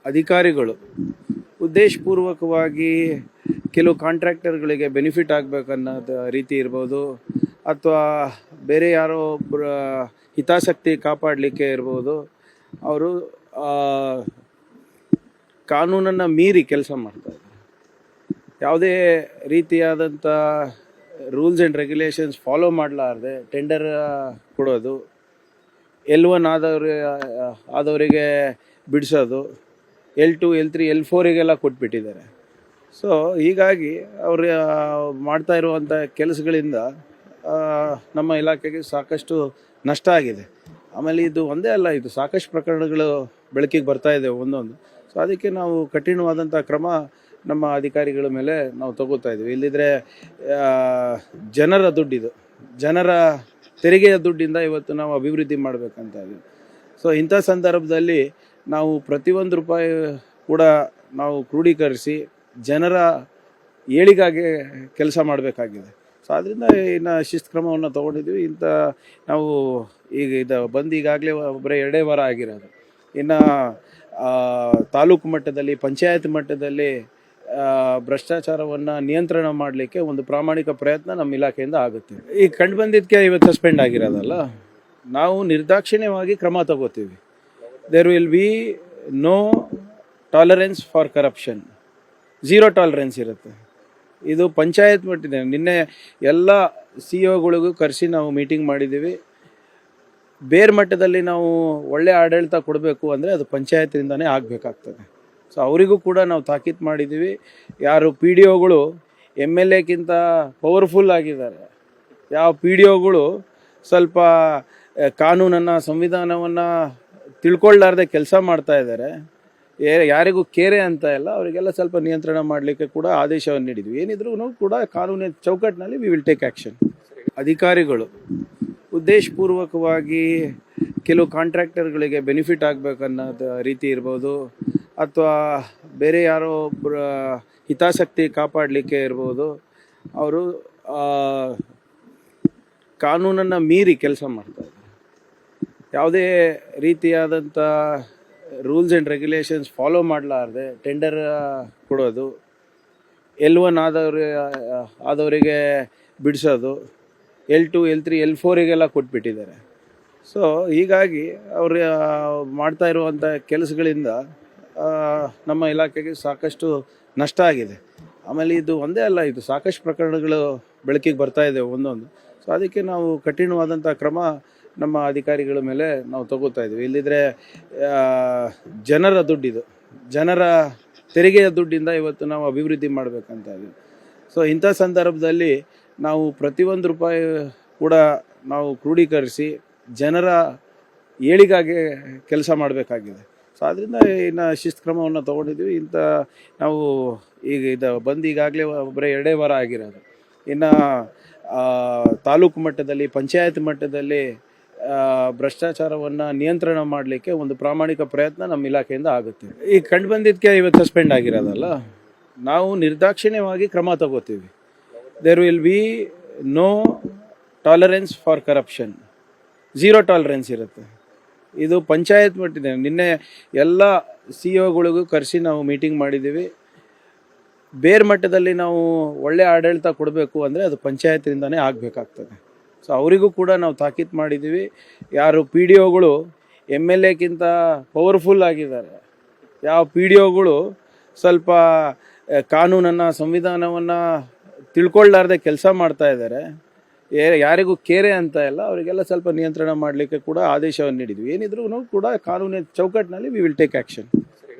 ಅಧಿಕಾರಿಗಳು ಉದ್ದೇಶಪೂರ್ವಕವಾಗಿ ಕೆಲವು ಕಾಂಟ್ರಾಕ್ಟರ್ಗಳಿಗೆ ಬೆನಿಫಿಟ್ ಆಗಬೇಕನ್ನೋದು ರೀತಿ ಇರ್ಬೋದು, ಅಥವಾ ಬೇರೆ ಯಾರೋ ಒಬ್ಬರ ಹಿತಾಸಕ್ತಿ ಕಾಪಾಡಲಿಕ್ಕೆ ಇರ್ಬೋದು, ಅವರು ಕಾನೂನನ್ನು ಮೀರಿ ಕೆಲಸ ಮಾಡ್ತಾರೆ. ಯಾವುದೇ ರೀತಿಯಾದಂಥ ರೂಲ್ಸ್ ಆ್ಯಂಡ್ ರೆಗ್ಯುಲೇಷನ್ಸ್ ಫಾಲೋ ಮಾಡಲಾರ್ದೆ ಟೆಂಡರ್ ಕೊಡೋದು, L1 ಆದವರಿಗೆ ಬಿಡಿಸೋದು, L2, L3, L4ಗೆಲ್ಲ ಕೊಟ್ಬಿಟ್ಟಿದ್ದಾರೆ. ಸೊ ಹೀಗಾಗಿ ಅವರು ಮಾಡ್ತಾ ಇರುವಂಥ ಕೆಲಸಗಳಿಂದ ನಮ್ಮ ಇಲಾಖೆಗೆ ಸಾಕಷ್ಟು ನಷ್ಟ ಆಗಿದೆ. ಆಮೇಲೆ ಇದು ಒಂದೇ ಅಲ್ಲ, ಇದು ಸಾಕಷ್ಟು ಪ್ರಕರಣಗಳು ಬೆಳಕಿಗೆ ಬರ್ತಾ ಇದೆ ಒಂದೊಂದು. ಸೊ ಅದಕ್ಕೆ ನಾವು ಕಠಿಣವಾದಂಥ ಕ್ರಮ ನಮ್ಮ ಅಧಿಕಾರಿಗಳ ಮೇಲೆ ನಾವು ತಗೋತಾ ಇದ್ದೀವಿ. ಇಲ್ಲಿದ್ರೆ ಜನರ ದುಡ್ಡಿದು, ಜನರ ತೆರಿಗೆಯ ದುಡ್ಡಿಂದ ಇವತ್ತು ನಾವು ಅಭಿವೃದ್ಧಿ ಮಾಡಬೇಕಂತ ಇದ್ದೀವಿ. ಸೊ ಇಂಥ ಸಂದರ್ಭದಲ್ಲಿ ನಾವು ಪ್ರತಿಯೊಂದು ರೂಪಾಯಿ ಕೂಡ ನಾವು ಕ್ರೋಢೀಕರಿಸಿ ಜನರ ಏಳಿಗಾಗಿ ಕೆಲಸ ಮಾಡಬೇಕಾಗಿದೆ. ಸೊ ಅದರಿಂದ ಇನ್ನು ಶಿಸ್ತು ಕ್ರಮವನ್ನು ತೊಗೊಂಡಿದ್ವಿ. ನಾವು ಬಂದು ಈಗಾಗಲೇ ಬರೀ 2 ವಾರ ಆಗಿರೋದು. ಇನ್ನು ತಾಲೂಕು ಮಟ್ಟದಲ್ಲಿ, ಪಂಚಾಯತ್ ಮಟ್ಟದಲ್ಲಿ ಭ್ರಷ್ಟಾಚಾರವನ್ನು ನಿಯಂತ್ರಣ ಮಾಡಲಿಕ್ಕೆ ಒಂದು ಪ್ರಾಮಾಣಿಕ ಪ್ರಯತ್ನ ನಮ್ಮ ಇಲಾಖೆಯಿಂದ ಆಗುತ್ತೆ. ಈಗ ಕಂಡು ಬಂದಿದ್ದಕ್ಕೆ ಇವತ್ತು ಸಸ್ಪೆಂಡ್ ಆಗಿರೋದಲ್ಲ, ನಾವು ನಿರ್ದಾಕ್ಷಿಣ್ಯವಾಗಿ ಕ್ರಮ ತಗೋತೀವಿ. There will be no tolerance for corruption, 0 tolerance ಇರುತ್ತೆ. ಇದು ಪಂಚಾಯತ್ ಮಟ್ಟಿದೆ. ನಿನ್ನೆ ಎಲ್ಲ CEO ಕರೆಸಿ ನಾವು ಮೀಟಿಂಗ್ ಮಾಡಿದ್ದೀವಿ. ಬೇರೆ ಮಟ್ಟದಲ್ಲಿ ನಾವು ಒಳ್ಳೆ ಆಡಳಿತ ಕೊಡಬೇಕು ಅಂದರೆ ಅದು ಪಂಚಾಯತಿಂದನೇ ಆಗಬೇಕಾಗ್ತದೆ. ಸೊ ಅವರಿಗೂ ಕೂಡ ನಾವು ತಾಕೀತು ಮಾಡಿದ್ದೀವಿ. ಯಾರು PDOಗಳು MLAಕ್ಕಿಂತ ಪವರ್ಫುಲ್ ಆಗಿದ್ದಾರೆ, ಯಾವ PDOಗಳು ಸ್ವಲ್ಪ ಕಾನೂನನ್ನು, ಸಂವಿಧಾನವನ್ನು ತಿಳ್ಕೊಳ್ಳಾರ್ದೆ ಕೆಲಸ ಮಾಡ್ತಾ ಇದ್ದಾರೆ, ಯಾರಿಗೂ ಕೇರೆ ಅಂತ ಇಲ್ಲ, ಅವರಿಗೆಲ್ಲ ಸ್ವಲ್ಪ ನಿಯಂತ್ರಣ ಮಾಡಲಿಕ್ಕೆ ಕೂಡ ಆದೇಶವನ್ನು ನೀಡಿದ್ವಿ. ಏನಿದ್ರೂ ಕೂಡ ಕಾನೂನಿನ ಚೌಕಟ್ಟಿನಲ್ಲಿ ವಿ ವಿಲ್ ಟೇಕ್ ಆ್ಯಕ್ಷನ್. ಅಧಿಕಾರಿಗಳು ಉದ್ದೇಶಪೂರ್ವಕವಾಗಿ ಕೆಲವು ಕಾಂಟ್ರಾಕ್ಟರ್ಗಳಿಗೆ ಬೆನಿಫಿಟ್ ಆಗಬೇಕನ್ನೋದು ರೀತಿ ಇರ್ಬೋದು, ಅಥವಾ ಬೇರೆ ಯಾರೋ ಒಬ್ಬರ ಹಿತಾಸಕ್ತಿ ಕಾಪಾಡಲಿಕ್ಕೆ ಇರ್ಬೋದು, ಅವರು ಕಾನೂನನ್ನು ಮೀರಿ ಕೆಲಸ ಮಾಡ್ತಾರೆ. ಯಾವುದೇ ರೀತಿಯಾದಂಥ ರೂಲ್ಸ್ ಆ್ಯಂಡ್ ರೆಗ್ಯುಲೇಷನ್ಸ್ ಫಾಲೋ ಮಾಡಲಾರ್ದೆ ಟೆಂಡರ್ ಕೊಡೋದು, L1 ಆದವರಿಗೆ ಬಿಡಿಸೋದು, L2, L3, L4ಗೆಲ್ಲ ಕೊಟ್ಬಿಟ್ಟಿದ್ದಾರೆ. ಸೊ ಹೀಗಾಗಿ ಅವರು ಮಾಡ್ತಾ ಇರುವಂಥ ಕೆಲಸಗಳಿಂದ ನಮ್ಮ ಇಲಾಖೆಗೆ ಸಾಕಷ್ಟು ನಷ್ಟ ಆಗಿದೆ. ಆಮೇಲೆ ಇದು ಒಂದೇ ಅಲ್ಲ, ಇದು ಸಾಕಷ್ಟು ಪ್ರಕರಣಗಳು ಬೆಳಕಿಗೆ ಬರ್ತಾ ಇದೆ ಒಂದೊಂದು. ಸೊ ಅದಕ್ಕೆ ನಾವು ಕಠಿಣವಾದಂಥ ಕ್ರಮ ನಮ್ಮ ಅಧಿಕಾರಿಗಳ ಮೇಲೆ ನಾವು ತಗೋತಾ ಇದ್ದೀವಿ. ಇಲ್ಲಿದ್ರೆ ಜನರ ದುಡ್ಡಿದು, ಜನರ ತೆರಿಗೆಯ ದುಡ್ಡಿಂದ ಇವತ್ತು ನಾವು ಅಭಿವೃದ್ಧಿ ಮಾಡಬೇಕಂತ ಇದ್ದೀವಿ. ಸೊ ಇಂಥ ಸಂದರ್ಭದಲ್ಲಿ ನಾವು ಪ್ರತಿಯೊಂದು ರೂಪಾಯಿ ಕೂಡ ನಾವು ಕ್ರೋಢೀಕರಿಸಿ ಜನರ ಏಳಿಗಾಗಿ ಕೆಲಸ ಮಾಡಬೇಕಾಗಿದೆ. ಸೊ ಅದರಿಂದ ಇನ್ನು ಶಿಸ್ತು ಕ್ರಮವನ್ನು ತೊಗೊಂಡಿದ್ವಿ. ನಾವು ಬಂದು ಈಗಾಗಲೇ ಬರೀ 2 ವಾರ ಆಗಿರೋದು. ಇನ್ನು ತಾಲೂಕು ಮಟ್ಟದಲ್ಲಿ, ಪಂಚಾಯತ್ ಮಟ್ಟದಲ್ಲಿ ಭ್ರಷ್ಟಾಚಾರವನ್ನು ನಿಯಂತ್ರಣ ಮಾಡಲಿಕ್ಕೆ ಒಂದು ಪ್ರಾಮಾಣಿಕ ಪ್ರಯತ್ನ ನಮ್ಮ ಇಲಾಖೆಯಿಂದ ಆಗುತ್ತೆ. ಈಗ ಕಂಡು ಬಂದಿದ್ದಕ್ಕೆ ಇವತ್ತು ಸಸ್ಪೆಂಡ್ ಆಗಿರೋದಲ್ಲ, ನಾವು ನಿರ್ದಾಕ್ಷಿಣ್ಯವಾಗಿ ಕ್ರಮ ತಗೋತೀವಿ. There will be no tolerance for corruption, 0 tolerance ಇರುತ್ತೆ. ಇದು ಪಂಚಾಯತ್ ಮಟ್ಟಿದೆ. ನಿನ್ನೆ ಎಲ್ಲ CEO ಕರೆಸಿ ನಾವು ಮೀಟಿಂಗ್ ಮಾಡಿದ್ದೀವಿ. ಬೇರೆ ಮಟ್ಟದಲ್ಲಿ ನಾವು ಒಳ್ಳೆ ಆಡಳಿತ ಕೊಡಬೇಕು ಅಂದರೆ ಅದು ಪಂಚಾಯತಿಂದನೇ ಆಗಬೇಕಾಗ್ತದೆ. ಸೊ ಅವರಿಗೂ ಕೂಡ ನಾವು ತಾಕೀತು ಮಾಡಿದ್ದೀವಿ. ಯಾರು PDOಗಳು MLAಕ್ಕಿಂತ ಪವರ್ಫುಲ್ ಆಗಿದ್ದಾರೆ, ಯಾವ PDOಗಳು ಸ್ವಲ್ಪ ಕಾನೂನನ್ನು, ಸಂವಿಧಾನವನ್ನು ತಿಳ್ಕೊಳ್ಳಾರ್ದೆ ಕೆಲಸ ಮಾಡ್ತಾ ಇದ್ದಾರೆ, ಯಾರಿಗೂ ಕೇರೆ ಅಂತ ಇಲ್ಲ, ಅವರಿಗೆಲ್ಲ ಸ್ವಲ್ಪ ನಿಯಂತ್ರಣ ಮಾಡಲಿಕ್ಕೆ ಕೂಡ ಆದೇಶವನ್ನು ನೀಡಿದ್ವಿ. ಏನಿದ್ರೂ ಕೂಡ ಕಾನೂನಿನ ಚೌಕಟ್ಟಿನಲ್ಲಿ ವಿ ವಿಲ್ ಟೇಕ್ ಆ್ಯಕ್ಷನ್.